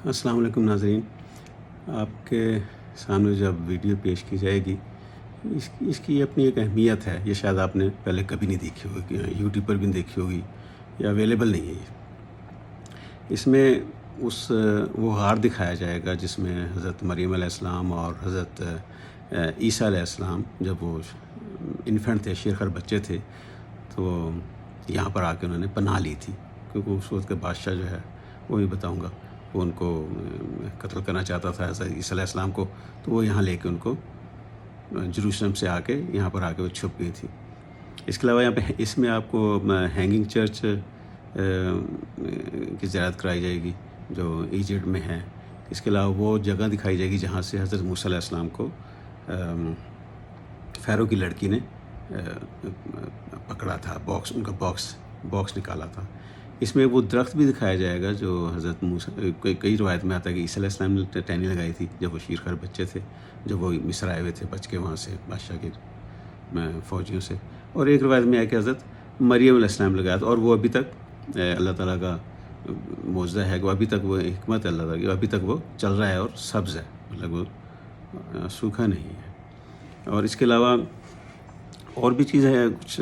السلام علیکم ناظرین، آپ کے سامنے جب ویڈیو پیش کی جائے گی اس کی اپنی ایک اہمیت ہے. یہ شاید آپ نے پہلے کبھی نہیں دیکھی ہوگی، یوٹیوب پر بھی نہیں دیکھی ہوگی یا اویلیبل نہیں ہے یہ. اس میں وہ غار دکھایا جائے گا جس میں حضرت مریم علیہ السلام اور حضرت عیسیٰ علیہ السلام جب وہ انفینٹ تھے، شیرخر بچے تھے، تو یہاں پر آ کے انہوں نے پناہ لی تھی، کیونکہ اس وقت کا بادشاہ جو ہے وہ بھی بتاؤں گا، وہ ان کو قتل کرنا چاہتا تھا حضرت عیسیٰ علیہ السلام کو. تو وہ یہاں لے کے ان کو جروسلم سے آ کے یہاں پر آ کے وہ چھپ گئی تھی. اس کے علاوہ یہاں پہ اس میں آپ کو ہینگنگ چرچ کی زیارت کرائی جائے گی جو ایجپٹ میں ہے. اس کے علاوہ وہ جگہ دکھائی جائے گی جہاں سے حضرت موسیٰ علیہ السلام کو فیرو کی لڑکی نے پکڑا تھا، ان کا باکس نکالا تھا. اس میں وہ درخت بھی دکھایا جائے گا جو حضرت موسیٰ، کئی روایت میں آتا ہے کہ عیسیٰ علیہ السلام نے ٹہنی لگائی تھی جب وہ شیرخر بچے تھے، جب وہ مصر آئے ہوئے تھے بچ کے وہاں سے بادشاہ کے فوجیوں سے. اور ایک روایت میں ہے کہ حضرت مریم علیہ السلام لگایا تھا. اور وہ ابھی تک اللہ تعالیٰ کا معجزہ ہے کہ ابھی تک وہ حکمت ہے اللہ تعالیٰ کی، ابھی تک وہ چل رہا ہے اور سبز ہے، مطلب وہ سوکھا نہیں ہے. اور اس کے علاوہ اور بھی چیزیں کچھ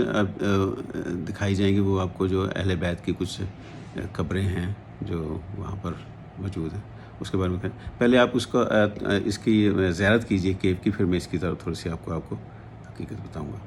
دکھائی جائیں گی، وہ آپ کو جو اہل بیت کی کچھ قبریں ہیں جو وہاں پر موجود ہیں اس کے بارے میں پہلے آپ اس کی زیارت کیجئے کیو کی، پھر میں اس کی طرف تھوڑی سی آپ کو حقیقت بتاؤں گا.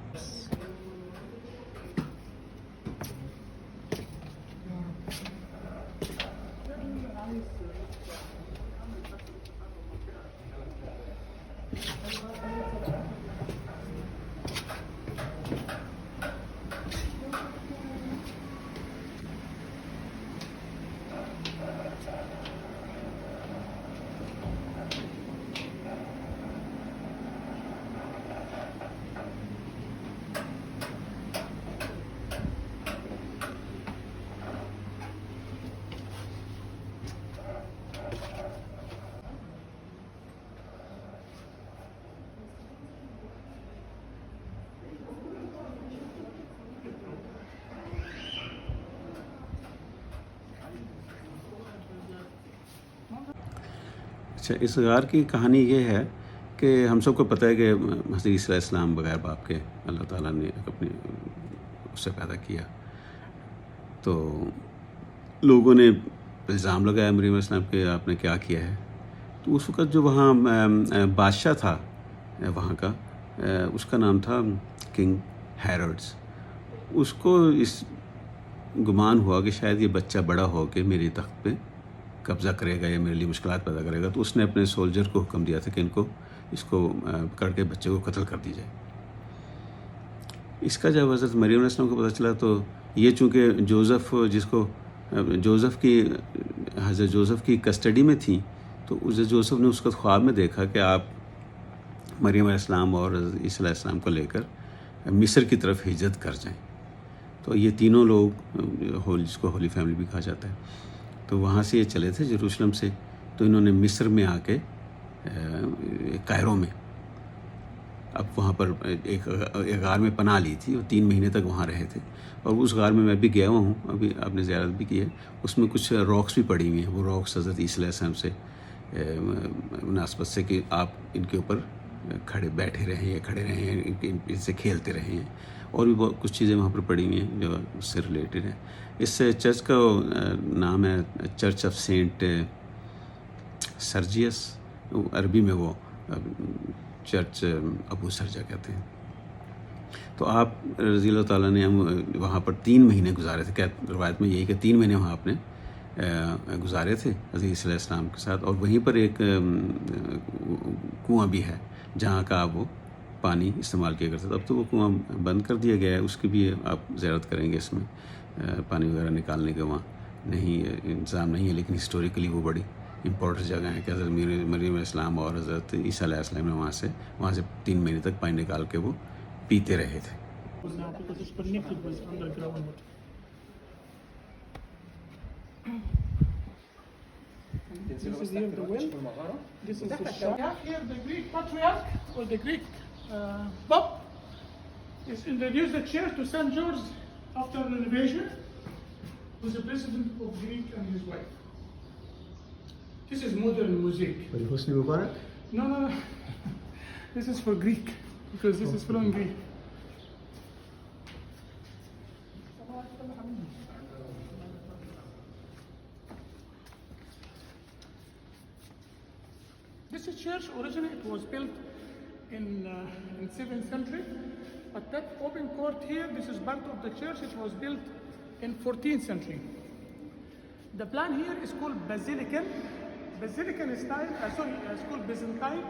اچھا، اس غار کی کہانی یہ ہے کہ ہم سب کو پتہ ہے کہ حضرت عیسیٰ علیہ السلام بغیر باپ کے اللہ تعالیٰ نے اپنے اس سے پیدا کیا. تو لوگوں نے الزام لگایا مریم علیہ السلام کہ آپ نے کیا کیا ہے. تو اس وقت جو وہاں بادشاہ تھا وہاں کا، اس کا نام تھا کنگ ہیروڈس. اس کو اس گمان ہوا کہ شاید یہ بچہ بڑا ہو کے میری تخت پہ قبضہ کرے گا یا میرے لیے مشکلات پیدا کرے گا. تو اس نے اپنے سولجر کو حکم دیا تھا کہ اس کو پکڑ کے بچے کو قتل کر دی جائے. اس کا جب حضرت مریم علیہ السلام کو پتہ چلا تو یہ چونکہ حضرت جوزف کی کسٹڈی میں تھیں، تو حضرت جوزف نے اس کو خواب میں دیکھا کہ آپ مریم علیہ السلام اور حضرت عیسیٰ علیہ السلام کو لے کر مصر کی طرف ہجرت کر جائیں. تو یہ تینوں لوگ جس کو ہولی فیملی بھی کہا جاتا ہے، تو وہاں سے یہ چلے تھے جروسلم سے. تو انہوں نے مصر میں آ کے کائرو میں اب وہاں پر ایک غار میں پناہ لی تھی، اور 3 مہینے تک وہاں رہے تھے. اور اس غار میں بھی گیا ہوا ہوں، ابھی آپ نے زیارت بھی کی ہے. اس میں کچھ راکس بھی پڑی ہوئی ہیں، وہ راکس حضرت عیسیٰ علیہ السلام سے مناسبت سے کہ آپ ان کے اوپر بیٹھے رہیں یا کھڑے رہیں، ان سے کھیلتے رہیں ہیں. اور بھی بہت کچھ چیزیں وہاں پر پڑی ہوئی ہیں جو اس سے ریلیٹڈ ہیں. اس چرچ کا نام ہے چرچ آف سینٹ سرجیس، عربی میں وہ چرچ ابو سرجا کہتے ہیں. تو آپ رضی اللہ تعالیٰ نے وہاں پر 3 مہینے گزارے تھے. روایت میں یہی کہ 3 مہینے وہاں آپ نے گزارے تھے حضرت عیسیٰ علیہ السلام کے ساتھ. اور وہیں پر ایک کنواں بھی ہے جہاں کا آپ وہ پانی استعمال کیا کرتے تھے. اب تو وہ کنواں بند کر دیا گیا ہے، اس کی بھی آپ زیارت کریں گے. اس میں پانی وغیرہ نکالنے کا وہاں انتظام نہیں ہے، لیکن ہسٹوریکلی وہ بڑی امپورٹنٹ جگہ ہے کہ حضرت مریم علیہ السلام اور حضرت عیسیٰ علیہ السلام نے وہاں سے 3 مہینے تک پانی نکال کے وہ پیتے رہے تھے. This is here the well. This is the shop. Here the Greek patriarch or the Greek Pope is introduced the church to St. George after the renovation, who's the president of Greek and his wife. This is modern mosaic. Hosni Mubarak? No. This is for Greek, because this is from Greek. This church originally it was built in 7th century, but that open court here, this is part of the church. It was built in 14th century. The plan here is called Basilican style. It's called Byzantine.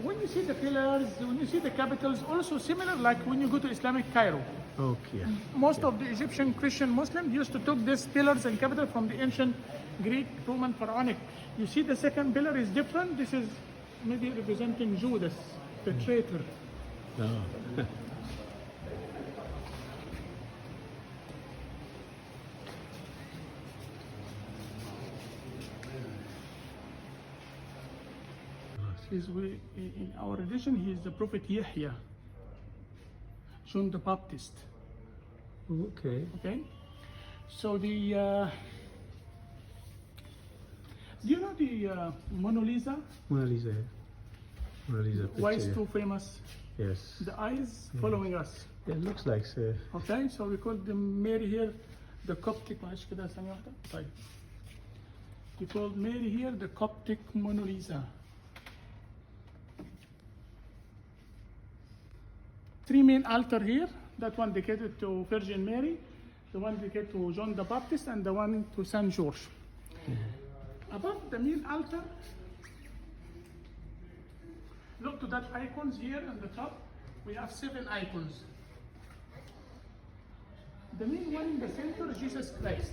When you see the pillars, when you see the capitals, also similar like when you go to Islamic Cairo. Okay. Most of the Egyptian Christian Muslims used to take these pillars and capital from the ancient Greek, Roman, Pharaonic. You see the second pillar is different. This is maybe representing Judas, the traitor. No. In our religion, he is the prophet Yahya, John the Baptist. Okay. Okay, so the do you know the Mona Lisa? Mona Lisa. Mona Lisa picture. Why is too famous? Yes. The eyes following us. It looks like so. Okay, so we call the Mary here the Coptic. معلش كده ثانية واحدة. طيب. We call Mary here the Coptic Mona Lisa. 3 main altar here. That one dedicated to Virgin Mary, the one dedicated to John the Baptist, and the one to Saint George. Above the main altar, look to that icons here on the top. We have 7 icons. The main one in the center, Jesus Christ.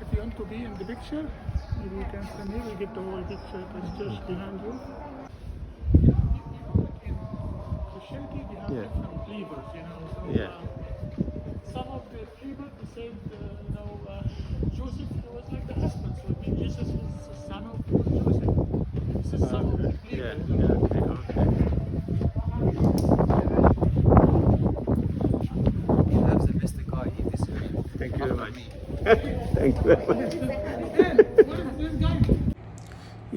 If you want to be in the picture, maybe you can stand here. We get the whole picture. There's church behind you. In Christianity, we have different believers, you know. So, some of the believers they said, Joseph was like the husband, so it means Jesus was the son of Joseph. This is some of the believers. Perhaps the best guy in this area. Thank you very much. Thank you very much. And what is this guy?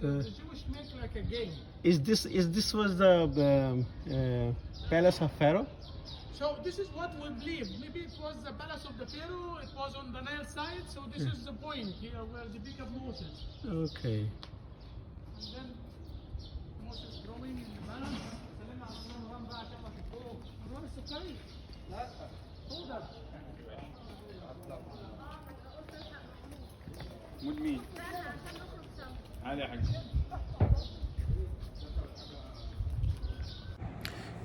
The Jewish make like a game. Is this was the palace of Pharaoh? So this is what we believe. Maybe it was the palace of the Pharaoh. It was on the Nile side. So this is the point here where the beak of Moses. Okay. And then Moses growing in the man. What is the place? Hold up. مدمين هذا حق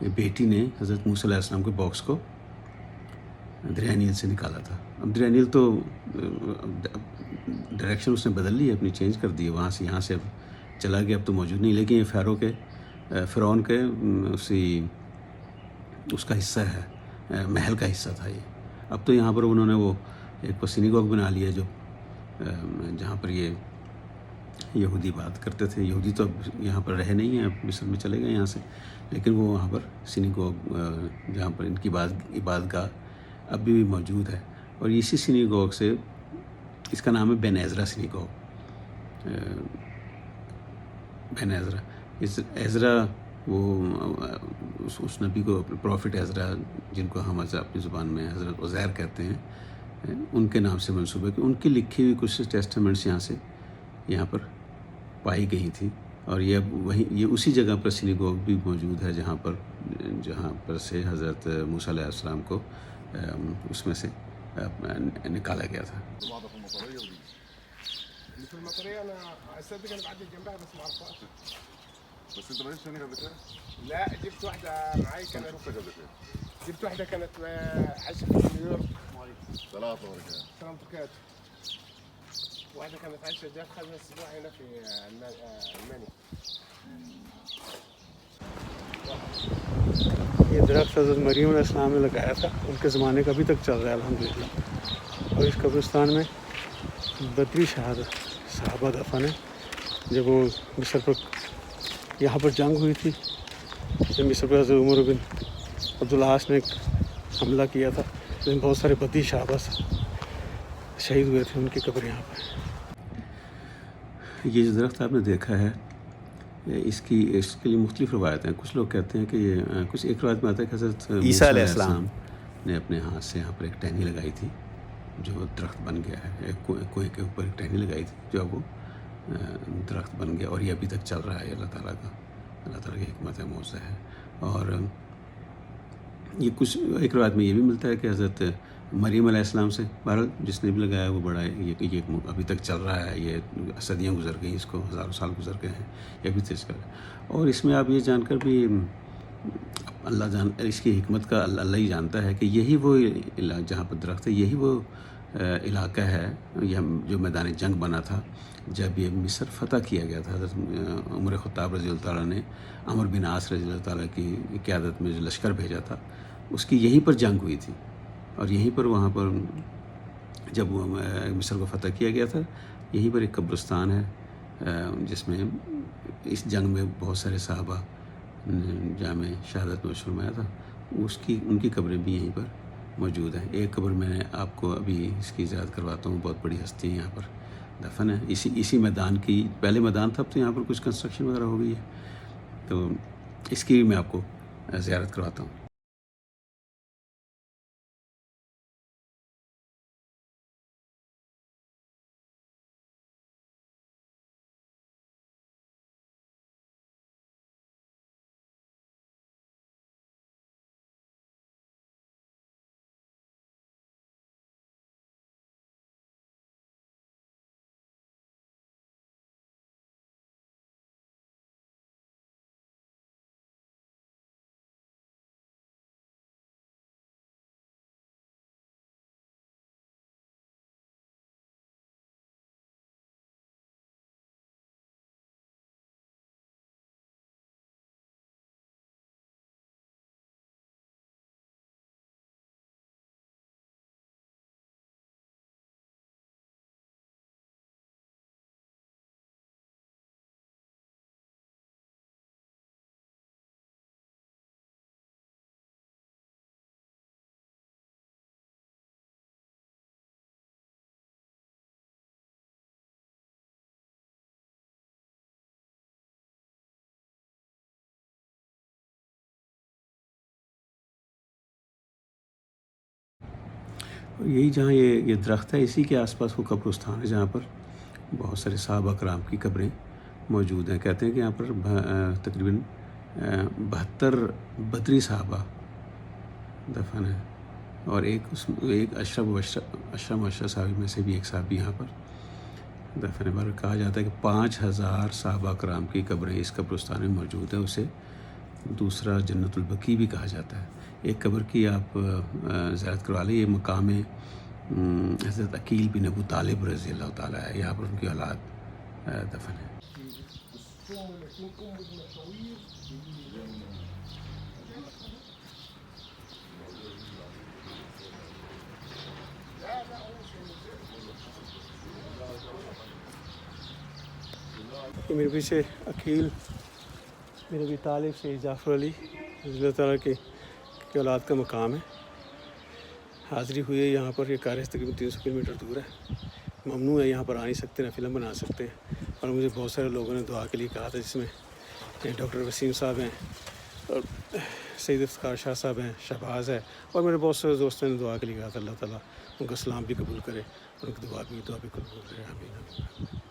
بیٹی نے حضرت موسیٰ علیہ السلام کے box کو دریا نیل سے نکالا تھا. اب دریا نیل تو ڈائریکشن اس نے بدل لی، اپنی چینج کر دی، وہاں سے یہاں سے اب چلا گیا، اب تو موجود نہیں. لیکن یہ فرعون کے اس کا حصہ ہے، محل کا حصہ تھا یہ. اب تو یہاں پر انہوں نے وہ ایک سینیگوگ بنا لیا جو جہاں پر یہ یہودی بات کرتے تھے. یہودی تو اب یہاں پر رہے نہیں ہیں، اب مصر میں چلے گئے یہاں سے، لیکن وہ وہاں پر سینیگوگ جہاں پر ان کی عبادت گاہ اب بھی موجود ہے. اور اسی سینیگوگ سے اس کا نام ہے بین عزرا سینیگوگ. بین عزرا، عزرا وہ اس نبی کو پروفٹ عزرا جن کو ہم اپنی زبان میں حضرت عزیر کہتے ہیں، ان کے نام سے منسوب ہے کہ ان کی لکھی ہوئی کچھ ٹیسٹامنٹس یہاں پر پائی گئی تھی. اور یہ اب یہ اسی جگہ پر سینیگوگ بھی موجود ہے جہاں پر سے حضرت موسیٰ علیہ السلام کو اس میں سے نکالا گیا تھا. مثل المطريه انا اصدق انا بعدي جنبها بس ما اعرفهاش. بس انت مالكش هنا قبل كده؟ لا جبت واحده معاي كانت جبت واحده كانت عايشه في نيويورك. سلام عليكم. سلام بركاته. واحده كانت عايشه جات 5 اسبوع هنا في المانيا. یہ درخت حضرت مریم علیہ السلام نے لگایا تھا، ان کے زمانے کا ابھی تک چل رہا ہے الحمدللہ. اور اس قبرستان میں بدری صحابہ دفن ہیں. جب وہ مصر پر یہاں پر جنگ ہوئی تھی، جب مصر پر حضرت عمر بن عبدالعاص نے حملہ کیا تھا، لیکن بہت سارے بدری صحابہ شہید ہوئے تھے، ان کی قبر یہاں پر. یہ جو درخت آپ نے دیکھا ہے، اس کے لیے مختلف روایتیں ہیں. کچھ لوگ کہتے ہیں کہ یہ ایک روایت میں آتا ہے کہ حضرت عیسیٰ علیہ السلام نے اپنے ہاتھ سے یہاں پر ایک ٹہنی لگائی تھی جو درخت بن گیا ہے. ایک کنویں کے اوپر ایک ٹہنی لگائی تھی جو اب وہ درخت بن گیا، اور یہ ابھی تک چل رہا ہے. اللہ تعالیٰ کی حکمت معجزہ ہے. اور یہ کچھ ایک روایت میں یہ بھی ملتا ہے کہ حضرت مریم علیہ السلام سے، بہرحال جس نے بھی لگایا وہ بڑا ہے، یہ ابھی تک چل رہا ہے. یہ صدیاں گزر گئی، اس کو ہزاروں سال گزر گئے ہیں، یہ ابھی تک چل رہا ہے. اور اس میں آپ یہ جان کر بھی اس کی حکمت کا اللہ ہی جانتا ہے کہ یہی وہ جہاں پر درخت ہے، یہی وہ علاقہ ہے جو میدان جنگ بنا تھا جب یہ مصر فتح کیا گیا تھا. حضرت عمر خطاب رضی اللہ تعالیٰ نے عمرو بن عاص رضی اللہ تعالیٰ کی قیادت میں جو لشکر بھیجا تھا، اس کی یہیں پر جنگ ہوئی تھی. اور یہیں پر وہاں پر جب مصر کو فتح کیا گیا تھا، یہیں پر ایک قبرستان ہے جس میں اس جنگ میں بہت سارے صحابہ جام شہادت میں فرمایا تھا. ان کی قبریں بھی یہیں پر موجود ہیں. ایک قبر میں آپ کو ابھی اس کی یاد کرواتا ہوں، بہت بڑی ہستی یہاں پر دفن ہے. اسی میدان کی پہلے میدان تھا، اب تو یہاں پر کچھ کنسٹرکشن وغیرہ ہو گئی ہے، تو اس کی بھی میں آپ کو زیارت کرواتا ہوں. اور یہی جہاں یہ درخت ہے، اسی کے آس پاس وہ قبرستان ہے جہاں پر بہت سارے صحابہ کرام کی قبریں موجود ہیں. کہتے ہیں کہ یہاں پر تقریباً 72 بدری صحابہ دفن ہیں، اور ایک اشرف صحابی میں سے بھی ایک صحابی یہاں پر دفن ہے. کہا جاتا ہے کہ 5000 صحابہ کرام کی قبریں اس قبرستان میں موجود ہیں. اسے دوسرا جنت البقیع بھی کہا جاتا ہے. ایک قبر کی آپ زیارت کروا لیں. یہ مقام حضرت عقیل بن ابو طالب رضی اللہ تعالیٰ ہے. یہاں پر ان کی اولاد دفن ہے. کہ میرے پیچھے عقیل بن ابی طالب سے جعفر علی رضی اللہ تعالیٰ کی اولاد کا مقام ہے. حاضری ہوئی ہے یہاں پر. یہ کار سے تقریباً 300 کلومیٹر دور ہے. ممنوع ہے یہاں پر آ نہیں سکتے, نہ فلم بنا سکتے ہیں. اور مجھے بہت سارے لوگوں نے دعا کے لیے کہا تھا, جس میں ڈاکٹر وسیم صاحب ہیں, اور سید افتخار شاہ صاحب ہیں, شہباز ہے, اور میرے بہت سارے دوستوں نے دعا کے لیے کہا تھا. اللہ تعالیٰ ان کا سلام بھی قبول کرے اور ان کی دعا بھی قبول کرے. آمین.